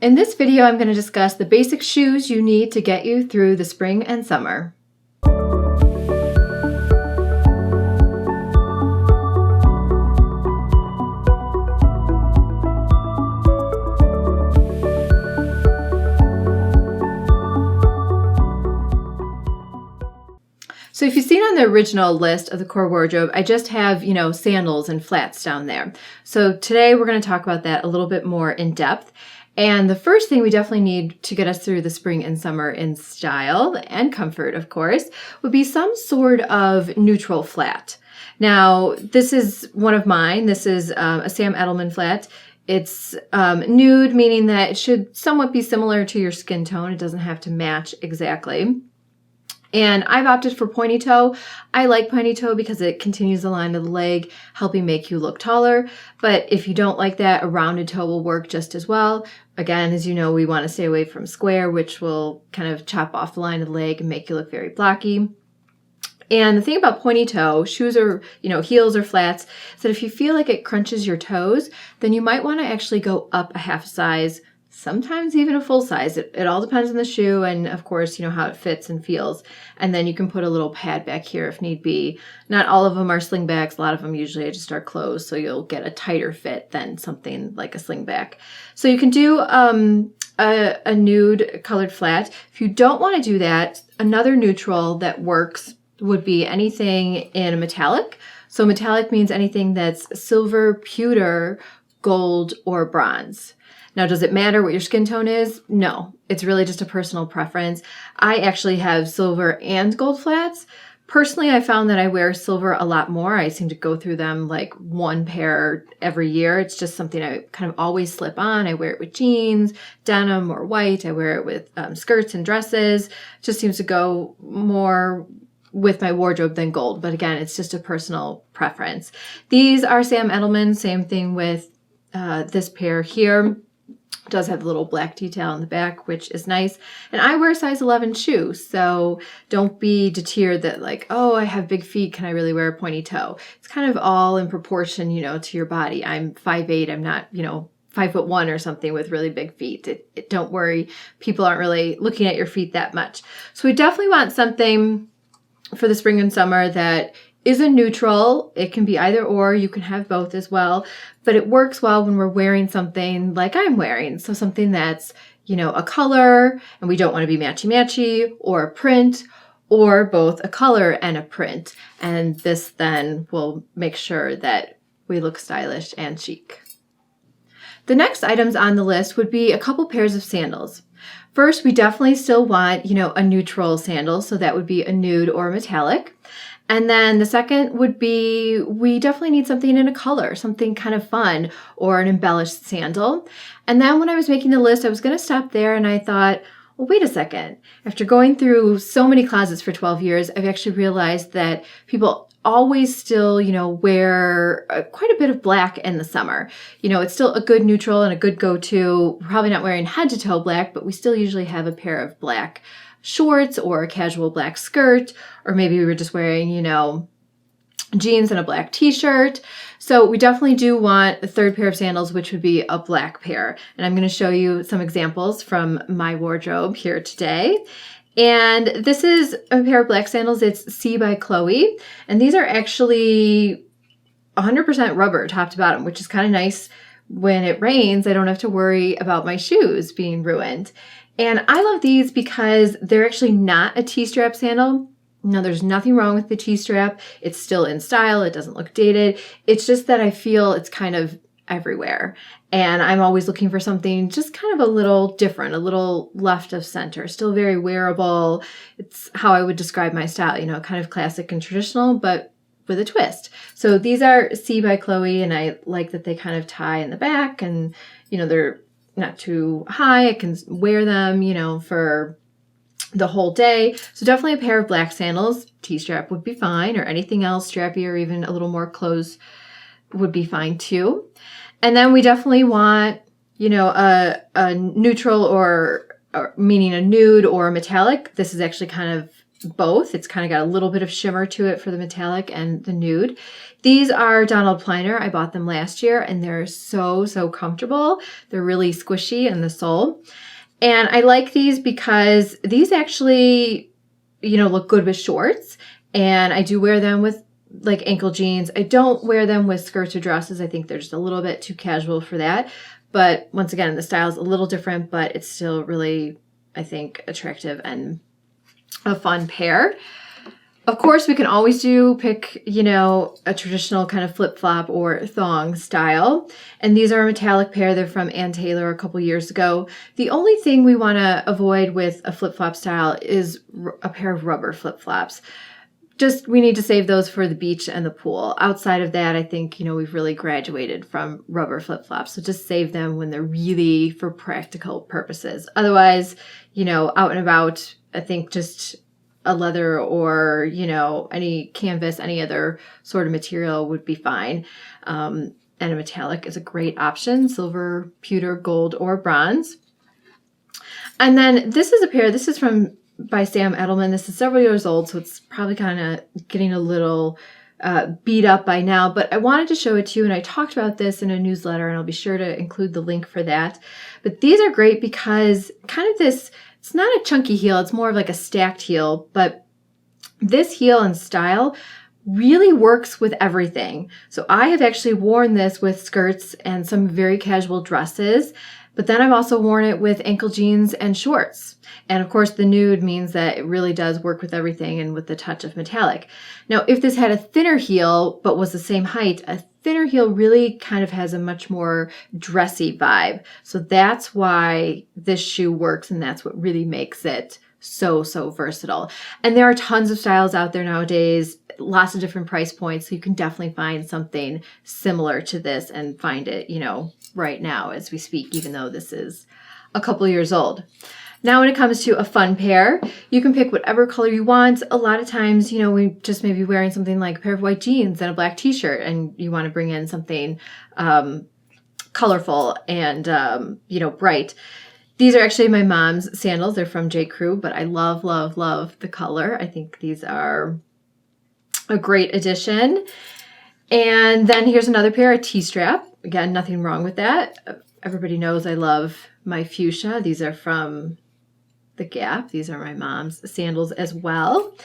In this video, I'm going to discuss the basic shoes you need to get you through the spring and summer. So if you've seen on the original list of the core wardrobe, I just have, sandals and flats down there. So today we're going to talk about that a little bit more in depth. And the first thing we definitely need to get us through the spring and summer in style and comfort, of course, would be some sort of neutral flat. Now, this is one of mine. This is a Sam Edelman flat. It's nude, meaning that it should somewhat be similar to your skin tone. It doesn't have to match exactly. And I've opted for pointy toe. I like pointy toe because it continues the line of the leg, helping make you look taller. But if you don't like that, a rounded toe will work just as well. Again, as you know, we want to stay away from square, which will kind of chop off the line of the leg and make you look very blocky. And the thing about pointy toe, shoes or, heels or flats, is that if you feel like it crunches your toes, then you might want to actually go up a half size, sometimes even a full size. It all depends on the shoe and, of course, how it fits and feels. And then you can put a little pad back here if need be. Not all of them are slingbacks. A lot of them usually just are closed, so you'll get a tighter fit than something like a slingback. So you can do a nude colored flat. If you don't want to do that, another neutral that works would be anything in a metallic. So metallic means anything that's silver, pewter, gold, or bronze. Now, does it matter what your skin tone is? No, it's really just a personal preference. I actually have silver and gold flats. Personally, I found that I wear silver a lot more. I seem to go through them like one pair every year. It's just something I kind of always slip on. I wear it with jeans, denim, or white. I wear it with skirts and dresses. It just seems to go more with my wardrobe than gold. But again, it's just a personal preference. These are Sam Edelman. Same thing with this pair here. Does have a little black detail in the back, which is nice. And I wear a size 11 shoe, so don't be deterred that like, oh, I have big feet, can I really wear a pointy toe? It's kind of all in proportion, to your body. I'm 5'8", I'm not, 5'1" or something with really big feet. Don't worry, people aren't really looking at your feet that much. So we definitely want something for the spring and summer that is a neutral. It can be either or. You can have both as well. But it works well when we're wearing something like I'm wearing. So something that's, a color, and we don't want to be matchy-matchy, or a print, or both a color and a print. And this then will make sure that we look stylish and chic. The next items on the list would be a couple pairs of sandals. First, we definitely still want, a neutral sandal. So that would be a nude or a metallic. And then the second would be, we definitely need something in a color, something kind of fun, or an embellished sandal. And then when I was making the list, I was going to stop there and I thought, well, wait a second. After going through so many closets for 12 years, I've actually realized that people always still, wear quite a bit of black in the summer. It's still a good neutral and a good go-to. We're probably not wearing head to toe black, but we still usually have a pair of black shorts or a casual black skirt, or maybe we were just wearing, jeans and a black t-shirt. So we definitely do want a third pair of sandals, which would be a black pair. And I'm going to show you some examples from my wardrobe here today. And this is a pair of black sandals. It's C by Chloe. And these are actually 100% rubber top to bottom, which is kind of nice. When it rains, I don't have to worry about my shoes being ruined. And I love these because they're actually not a T-strap sandal. No, there's nothing wrong with the T-strap. It's still in style. It doesn't look dated. It's just that I feel it's kind of everywhere. And I'm always looking for something just kind of a little different, a little left of center, still very wearable. It's how I would describe my style, kind of classic and traditional, but with a twist. So these are C by Chloe, and I like that they kind of tie in the back and, they're not too high. I can wear them, for the whole day. So definitely a pair of black sandals. T-strap would be fine, or anything else strappy or even a little more close would be fine too. And then we definitely want, a neutral or meaning a nude or a metallic. This is actually kind of both. It's kind of got a little bit of shimmer to it for the metallic and the nude. These are Donald Pliner. I bought them last year and they're so, so comfortable. They're really squishy in the sole. And I like these because these actually, look good with shorts. And I do wear them with like ankle jeans. I don't wear them with skirts or dresses. I think they're just a little bit too casual for that. But once again, the style's a little different, but it's still really, I think, attractive and a fun pair. Of course, we can always pick, a traditional kind of flip-flop or thong style. And these are a metallic pair. They're from Ann Taylor a couple years ago. The only thing we want to avoid with a flip-flop style is a pair of rubber flip-flops. We need to save those for the beach and the pool. Outside of that, I think, we've really graduated from rubber flip-flops. So just save them when they're really for practical purposes. Otherwise, out and about, I think just a leather or, any canvas, any other sort of material would be fine. And a metallic is a great option, silver, pewter, gold, or bronze. And then this is a pair, this is by Sam Edelman. This is several years old, so it's probably kind of getting a little beat up by now, but I wanted to show it to you, and I talked about this in a newsletter, and I'll be sure to include the link for that. But these are great because kind of this, it's not a chunky heel, it's more of like a stacked heel, but this heel and style really works with everything. So I have actually worn this with skirts and some very casual dresses, but then I've also worn it with ankle jeans and shorts. And of course, the nude means that it really does work with everything and with the touch of metallic. Now, if this had a thinner heel, but was the same height, a thinner heel really kind of has a much more dressy vibe. So that's why this shoe works, and that's what really makes it so, so versatile. And there are tons of styles out there nowadays, lots of different price points. So you can definitely find something similar to this and find it, right now as we speak, even though this is a couple years old. Now, when it comes to a fun pair, you can pick whatever color you want. A lot of times, we just may be wearing something like a pair of white jeans and a black t-shirt, and you want to bring in something colorful and, bright. These are actually my mom's sandals. They're from J. Crew, but I love, love, love the color. I think these are a great addition. And then here's another pair, a T-strap. Again, nothing wrong with that. Everybody knows I love my fuchsia. These are from The Gap. These are my mom's sandals as well.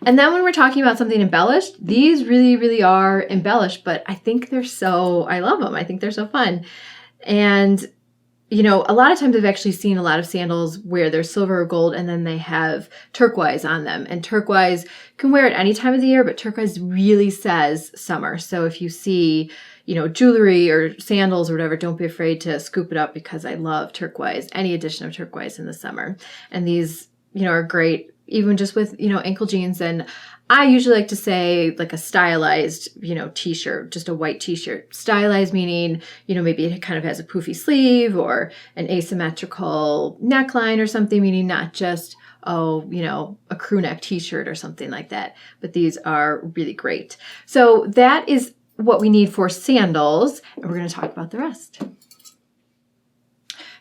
And then when we're talking about something embellished, these really, really are embellished, but I think I love them. I think they're so fun. And a lot of times I've actually seen a lot of sandals where they're silver or gold and then they have turquoise on them. And turquoise can wear at any time of the year, but turquoise really says summer. So if you see, jewelry or sandals or whatever, don't be afraid to scoop it up because I love turquoise, any addition of turquoise in the summer. And these, are great, even just with, ankle jeans. And I usually like to say like a stylized, t-shirt, just a white t-shirt. Stylized meaning, maybe it kind of has a poofy sleeve or an asymmetrical neckline or something, meaning not just, a crew neck t-shirt or something like that. But these are really great. So that is what we need for sandals, and we're going to talk about the rest.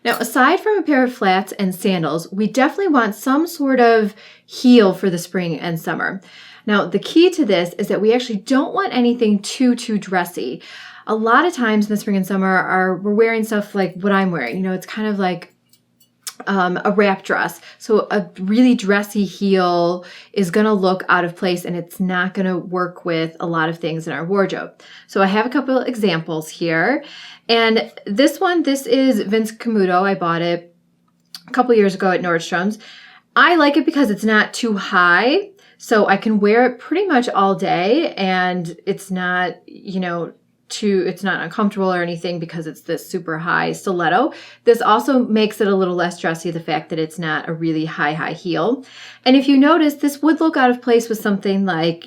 Now, aside from a pair of flats and sandals, we definitely want some sort of heel for the spring and summer. Now, the key to this is that we actually don't want anything too dressy. A lot of times in the spring and summer we're wearing stuff like what I'm wearing. It's kind of like a wrap dress. So a really dressy heel is going to look out of place and it's not going to work with a lot of things in our wardrobe. So I have a couple of examples here. And this is Vince Camuto. I bought it a couple years ago at Nordstrom's. I like it because it's not too high. So I can wear it pretty much all day and it's not, it's not uncomfortable or anything because it's this super high stiletto. This also makes it a little less dressy, the fact that it's not a really high heel. And if you notice, this would look out of place with something like,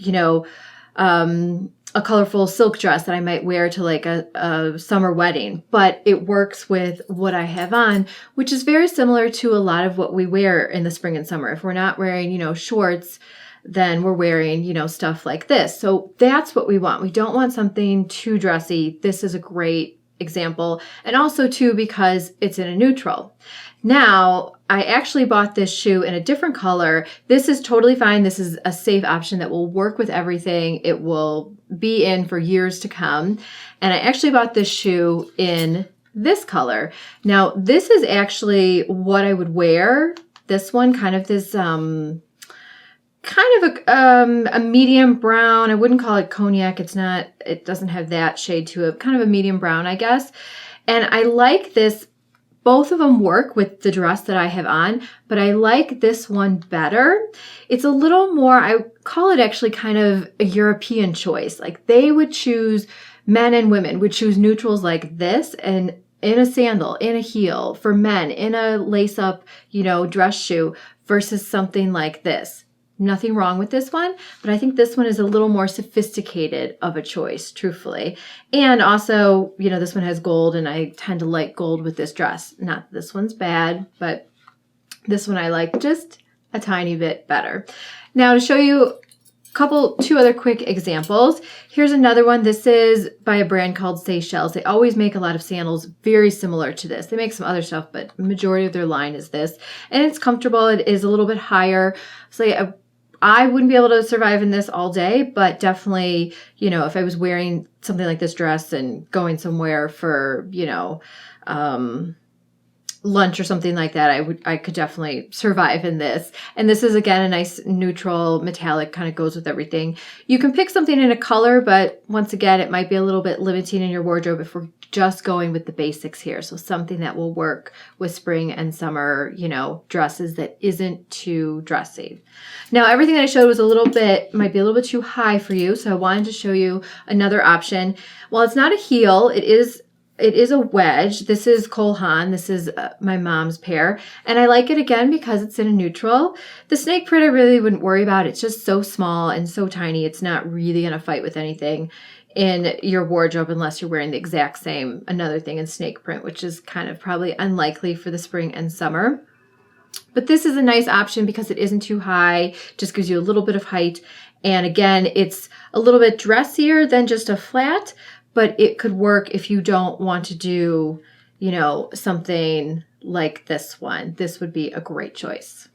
a colorful silk dress that I might wear to like a summer wedding, but it works with what I have on, which is very similar to a lot of what we wear in the spring and summer. If we're not wearing, shorts, then we're wearing, stuff like this. So that's what we want. We don't want something too dressy. This is a great example, and also too because it's in a neutral. Now, I actually bought this shoe in a different color. This is totally fine. This is a safe option that will work with everything. It will be in for years to come. And I actually bought this shoe in this color. Now, this is actually what I would wear. This one, kind of this kind of a medium brown. I wouldn't call it cognac. It's not, it doesn't have that shade to it. Kind of a medium brown, I guess. And I like this. Both of them work with the dress that I have on, but I like this one better. It's a little more, I call it actually kind of a European choice. Like they would choose, men and women would choose neutrals like this, and in a sandal, in a heel, for men, in a lace-up, dress shoe, versus something like this. Nothing wrong with this one, but I think this one is a little more sophisticated of a choice, truthfully. And also, this one has gold, and I tend to like gold with this dress. Not that this one's bad, but this one I like just a tiny bit better. Now, to show you two other quick examples. Here's another one. This is by a brand called Sandals. They always make a lot of sandals very similar to this. They make some other stuff, but the majority of their line is this. And it's comfortable. It is a little bit higher. So I wouldn't be able to survive in this all day, but definitely, if I was wearing something like this dress and going somewhere for, lunch or something like that, I could definitely survive in this. And this is, again, a nice neutral metallic, kind of goes with everything. You can pick something in a color, but once again, it might be a little bit limiting in your wardrobe if we're just going with the basics here. So something that will work with spring and summer, dresses that isn't too dressy. Now, everything that I showed was might be a little bit too high for you. So I wanted to show you another option. While it's not a heel, it is a wedge. This is Cole Haan. This is my mom's pair. And I like it again because it's in a neutral. The snake print I really wouldn't worry about. It's just so small and so tiny. It's not really going to fight with anything in your wardrobe unless you're wearing the exact same, another thing in snake print, which is kind of probably unlikely for the spring and summer. But this is a nice option because it isn't too high, just gives you a little bit of height. And again, it's a little bit dressier than just a flat, but it could work if you don't want to do, something like this one. This would be a great choice.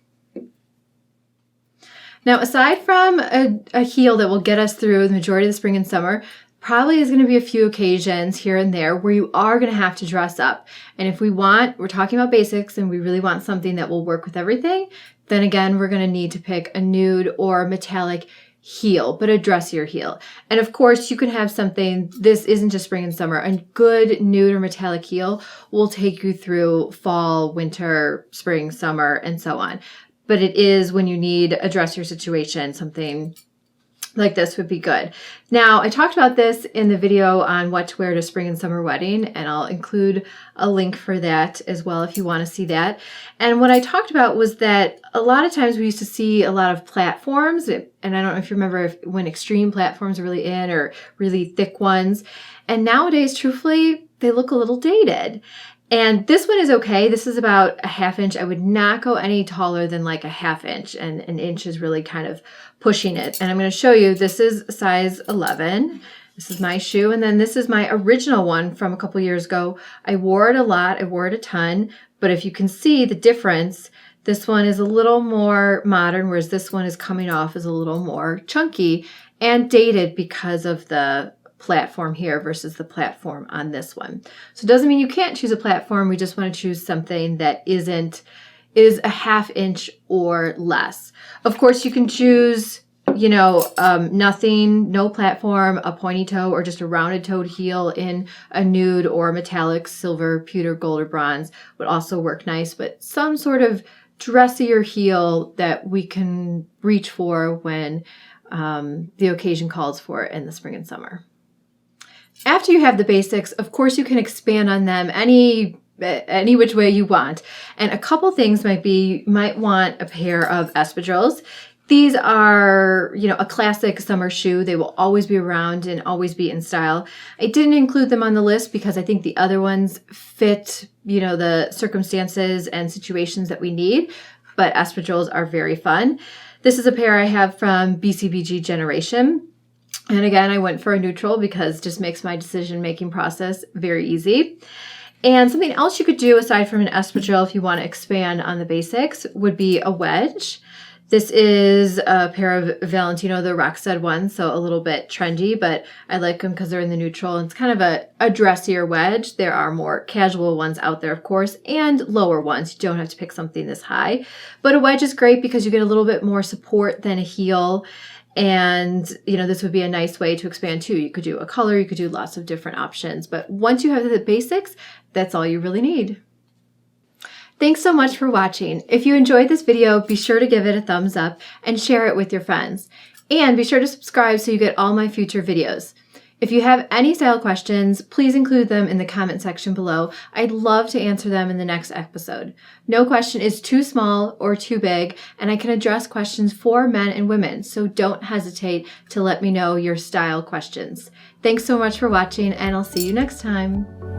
Now, aside from a heel that will get us through the majority of the spring and summer, probably is going to be a few occasions here and there where you are going to have to dress up. And if we're talking about basics and we really want something that will work with everything, then again, we're going to need to pick a nude or metallic heel, but a dressier heel. And of course, you can have something, this isn't just spring and summer, a good nude or metallic heel will take you through fall, winter, spring, summer, and so on. But it is when you need a dressier situation, something like this would be good. Now, I talked about this in the video on what to wear to spring and summer wedding, and I'll include a link for that as well if you want to see that. And what I talked about was that a lot of times we used to see a lot of platforms, and I don't know if you remember when extreme platforms are really in or really thick ones. And nowadays, truthfully, they look a little dated. And this one is okay. This is about a ½ inch. I would not go any taller than like a ½ inch, and an inch is really kind of pushing it. And I'm going to show you, this is size 11. This is my shoe. And then this is my original one from a couple years ago. I wore it a lot. I wore it a ton. But if you can see the difference, this one is a little more modern, whereas this one is coming off as a little more chunky and dated because of the platform here versus the platform on this one. So it doesn't mean you can't choose a platform. We just want to choose something that is a ½ inch or less. Of course, you can choose, nothing, no platform, a pointy toe, or just a rounded toed heel in a nude or metallic silver, pewter, gold, or bronze would also work nice, but some sort of dressier heel that we can reach for when the occasion calls for it in the spring and summer. After you have the basics, of course, you can expand on them any which way you want. And a couple things might be, you might want a pair of espadrilles. These are, a classic summer shoe. They will always be around and always be in style. I didn't include them on the list because I think the other ones fit, the circumstances and situations that we need, but espadrilles are very fun. This is a pair I have from BCBG Generation. And again, I went for a neutral because it just makes my decision-making process very easy. And something else you could do aside from an espadrille if you want to expand on the basics would be a wedge. This is a pair of Valentino, the Rockstud ones, so a little bit trendy, but I like them because they're in the neutral. And it's kind of a dressier wedge. There are more casual ones out there, of course, and lower ones. You don't have to pick something this high. But a wedge is great because you get a little bit more support than a heel. And, you know, this would be a nice way to expand too. You could do a color, you could do lots of different options. But once you have the basics, that's all you really need. Thanks so much for watching. If you enjoyed this video, be sure to give it a thumbs up and share it with your friends. And be sure to subscribe so you get all my future videos. If you have any style questions, please include them in the comment section below. I'd love to answer them in the next episode. No question is too small or too big, and I can address questions for men and women, so don't hesitate to let me know your style questions. Thanks so much for watching, and I'll see you next time.